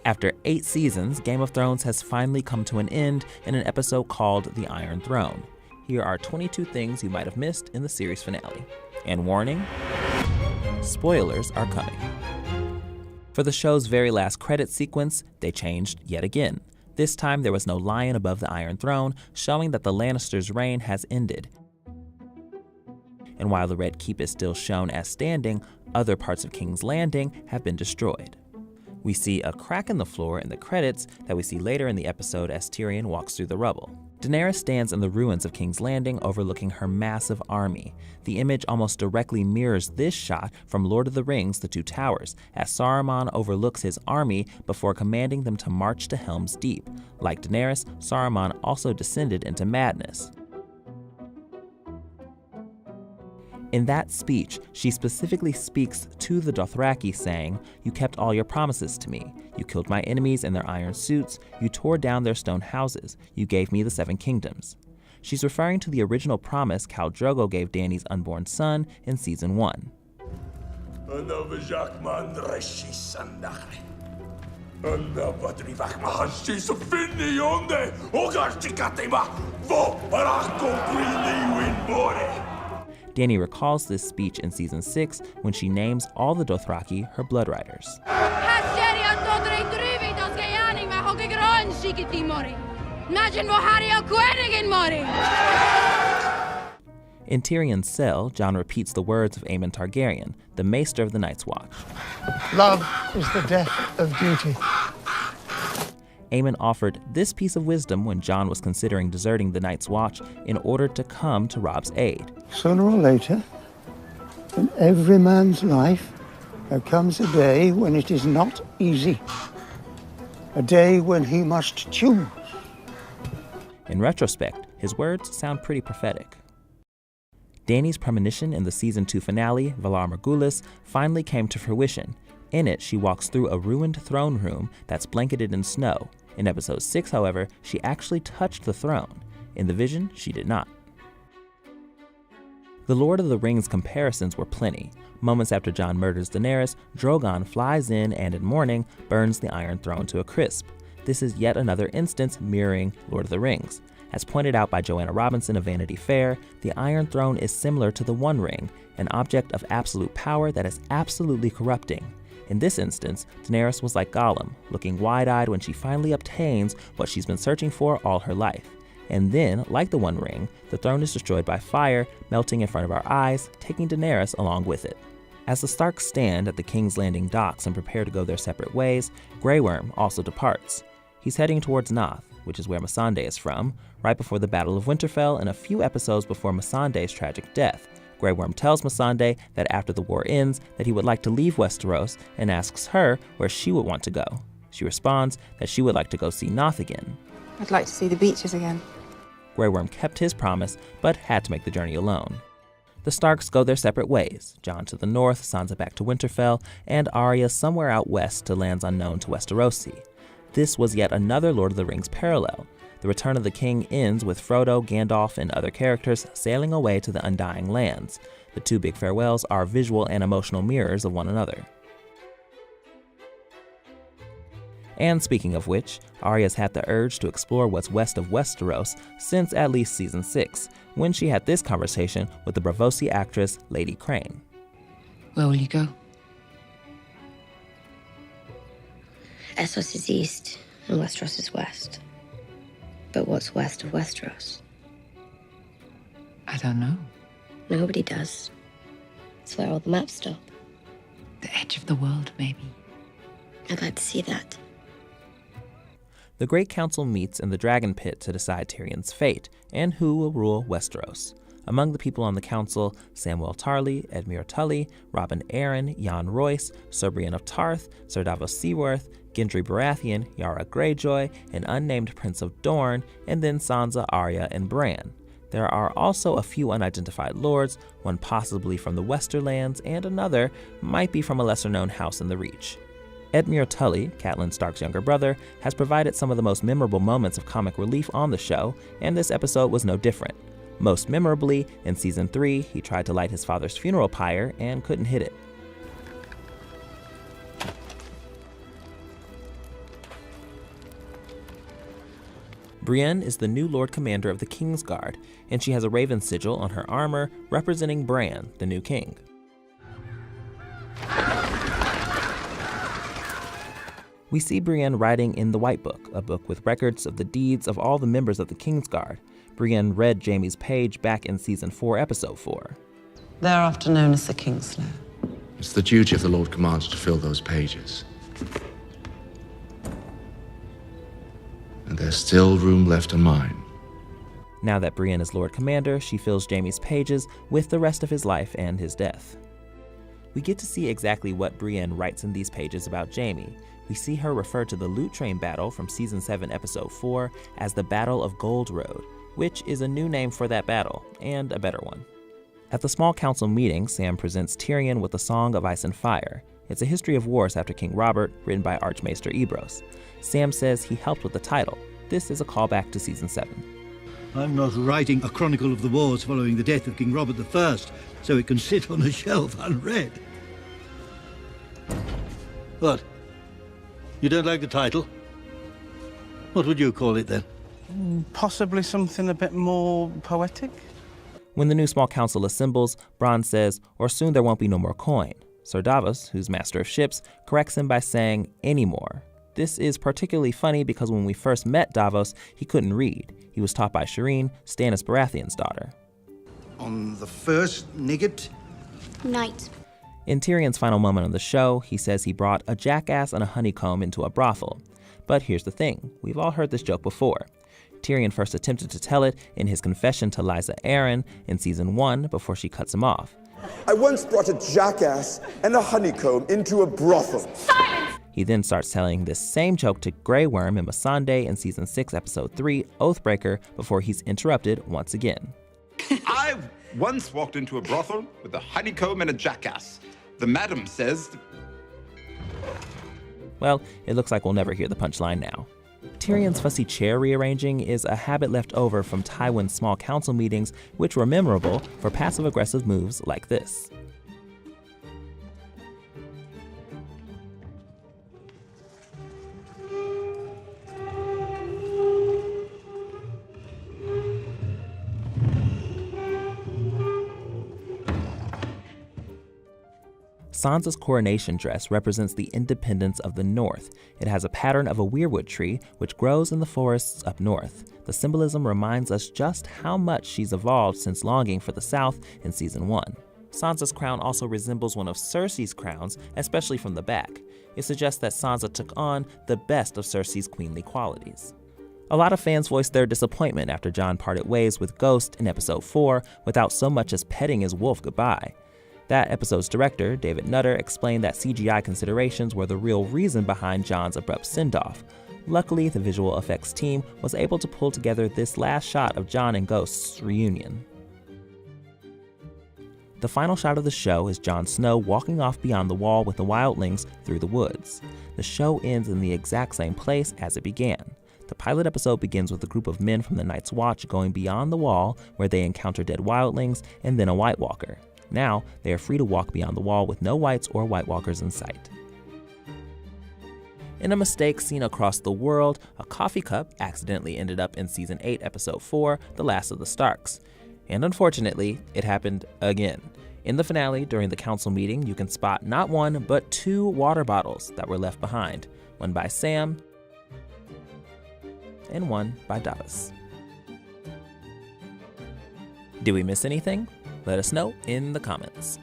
After 8 seasons, Game of Thrones has finally come to an end in an episode called The Iron Throne. Here are 22 things you might have missed in the series finale. And warning, spoilers are coming. For the show's very last credit sequence, they changed yet again. This time there was no lion above the Iron Throne, showing that the Lannisters' reign has ended. And while the Red Keep is still shown as standing, other parts of King's Landing have been destroyed. We see a crack in the floor in the credits that we see later in the episode as Tyrion walks through the rubble. Daenerys stands in the ruins of King's Landing overlooking her massive army. The image almost directly mirrors this shot from Lord of the Rings: The Two Towers, as Saruman overlooks his army before commanding them to march to Helm's Deep. Like Daenerys, Saruman also descended into madness. In that speech, she specifically speaks to the Dothraki saying, "You kept all your promises to me. You killed my enemies in their iron suits. You tore down their stone houses. You gave me the 7 kingdoms." She's referring to the original promise Khal Drogo gave Dany's unborn son in season 1. Dany recalls this speech in season 6 when she names all the Dothraki her blood riders. In Tyrion's cell, Jon repeats the words of Aemon Targaryen, the Maester of the Night's Watch. Love is the death of duty. Aemon offered this piece of wisdom when Jon was considering deserting the Night's Watch in order to come to Robb's aid. Sooner or later, in every man's life, there comes a day when it is not easy. A day when he must choose. In retrospect, his words sound pretty prophetic. Dany's premonition in the season 2 finale, Valar Morghulis, finally came to fruition. In it, she walks through a ruined throne room that's blanketed in snow. In episode 6, however, she actually touched the throne. In the vision, she did not. The Lord of the Rings comparisons were plenty. Moments after Jon murders Daenerys, Drogon flies in and in mourning burns the Iron Throne to a crisp. This is yet another instance mirroring Lord of the Rings. As pointed out by Joanna Robinson of Vanity Fair, the Iron Throne is similar to the One Ring, an object of absolute power that is absolutely corrupting. In this instance, Daenerys was like Gollum, looking wide-eyed when she finally obtains what she's been searching for all her life. And then, like the One Ring, the throne is destroyed by fire, melting in front of our eyes, taking Daenerys along with it. As the Starks stand at the King's Landing docks and prepare to go their separate ways, Grey Worm also departs. He's heading towards Noth, which is where Missandei is from, right before the Battle of Winterfell and a few episodes before Missandei's tragic death. Grey Worm tells Missandei that after the war ends, that he would like to leave Westeros and asks her where she would want to go. She responds that she would like to go see Noth again. I'd like to see the beaches again. Grey Worm kept his promise, but had to make the journey alone. The Starks go their separate ways, Jon to the north, Sansa back to Winterfell, and Arya somewhere out west to lands unknown to Westerosi. This was yet another Lord of the Rings parallel. The Return of the King ends with Frodo, Gandalf, and other characters sailing away to the Undying Lands. The 2 big farewells are visual and emotional mirrors of one another. And speaking of which, Arya's had the urge to explore what's west of Westeros since at least season 6, when she had this conversation with the Braavosi actress Lady Crane. Where will you go? Essos is east and Westeros is west. But what's west of Westeros? I don't know. Nobody does. It's where all the maps stop. The edge of the world, maybe. I'd like to see that. The Great Council meets in the Dragon Pit to decide Tyrion's fate and who will rule Westeros. Among the people on the council, Samwell Tarly, Edmure Tully, Robin Arryn, Jan Royce, Sir Brienne of Tarth, Sir Davos Seaworth, Gendry Baratheon, Yara Greyjoy, an unnamed Prince of Dorne, and then Sansa, Arya, and Bran. There are also a few unidentified lords, one possibly from the Westerlands, and another might be from a lesser-known house in the Reach. Edmure Tully, Catelyn Stark's younger brother, has provided some of the most memorable moments of comic relief on the show, and this episode was no different. Most memorably, in season 3, he tried to light his father's funeral pyre and couldn't hit it. Brienne is the new Lord Commander of the Kingsguard, and she has a raven sigil on her armor representing Bran, the new king. We see Brienne writing in the White Book, a book with records of the deeds of all the members of the Kingsguard. Brienne read Jaime's page back in Season 4, Episode 4. Thereafter known as the Kingslayer. It's the duty of the Lord Commander to fill those pages. And there's still room left in mine. Now that Brienne is Lord Commander, she fills Jaime's pages with the rest of his life and his death. We get to see exactly what Brienne writes in these pages about Jaime. We see her refer to the Loot Train battle from Season 7, Episode 4 as the Battle of Gold Road, which is a new name for that battle, and a better one. At the small council meeting, Sam presents Tyrion with a Song of Ice and Fire. It's a history of wars after King Robert, written by Archmaester Ebrose. Sam says he helped with the title. This is a callback to Season 7. I'm not writing a chronicle of the wars following the death of King Robert I, so it can sit on a shelf unread. What? You don't like the title? What would you call it then? Possibly something a bit more poetic? When the new small council assembles, Bronn says, "Or soon there won't be no more coin." Sir Davos, who's master of ships, corrects him by saying, "any more." This is particularly funny because when we first met Davos, he couldn't read. He was taught by Shireen, Stannis Baratheon's daughter. On the first night. In Tyrion's final moment on the show, he says he brought a jackass and a honeycomb into a brothel. But here's the thing, we've all heard this joke before. Tyrion first attempted to tell it in his confession to Lysa Arryn in Season 1 before she cuts him off. I once brought a jackass and a honeycomb into a brothel. Silence! He then starts telling this same joke to Grey Worm and Missandei in Season 6, Episode 3, Oathbreaker, before he's interrupted once again. I once walked into a brothel with a honeycomb and a jackass. The madam says... Well, it looks like we'll never hear the punchline now. Tyrion's fussy chair rearranging is a habit left over from Tywin's small council meetings, which were memorable for passive-aggressive moves like this. Sansa's coronation dress represents the independence of the North. It has a pattern of a weirwood tree, which grows in the forests up north. The symbolism reminds us just how much she's evolved since longing for the South in Season 1. Sansa's crown also resembles one of Cersei's crowns, especially from the back. It suggests that Sansa took on the best of Cersei's queenly qualities. A lot of fans voiced their disappointment after Jon parted ways with Ghost in Episode 4 without so much as petting his wolf goodbye. That episode's director, David Nutter, explained that CGI considerations were the real reason behind Jon's abrupt send-off. Luckily, the visual effects team was able to pull together this last shot of Jon and Ghost's reunion. The final shot of the show is Jon Snow walking off beyond the wall with the wildlings through the woods. The show ends in the exact same place as it began. The pilot episode begins with a group of men from the Night's Watch going beyond the wall, where they encounter dead wildlings and then a White Walker. Now, they are free to walk beyond the wall with no whites or White Walkers in sight. In a mistake seen across the world, a coffee cup accidentally ended up in Season 8, Episode 4, The Last of the Starks. And unfortunately, it happened again. In the finale, during the council meeting, you can spot not one, but 2 water bottles that were left behind. One by Sam, and one by Davos. Did we miss anything? Let us know in the comments.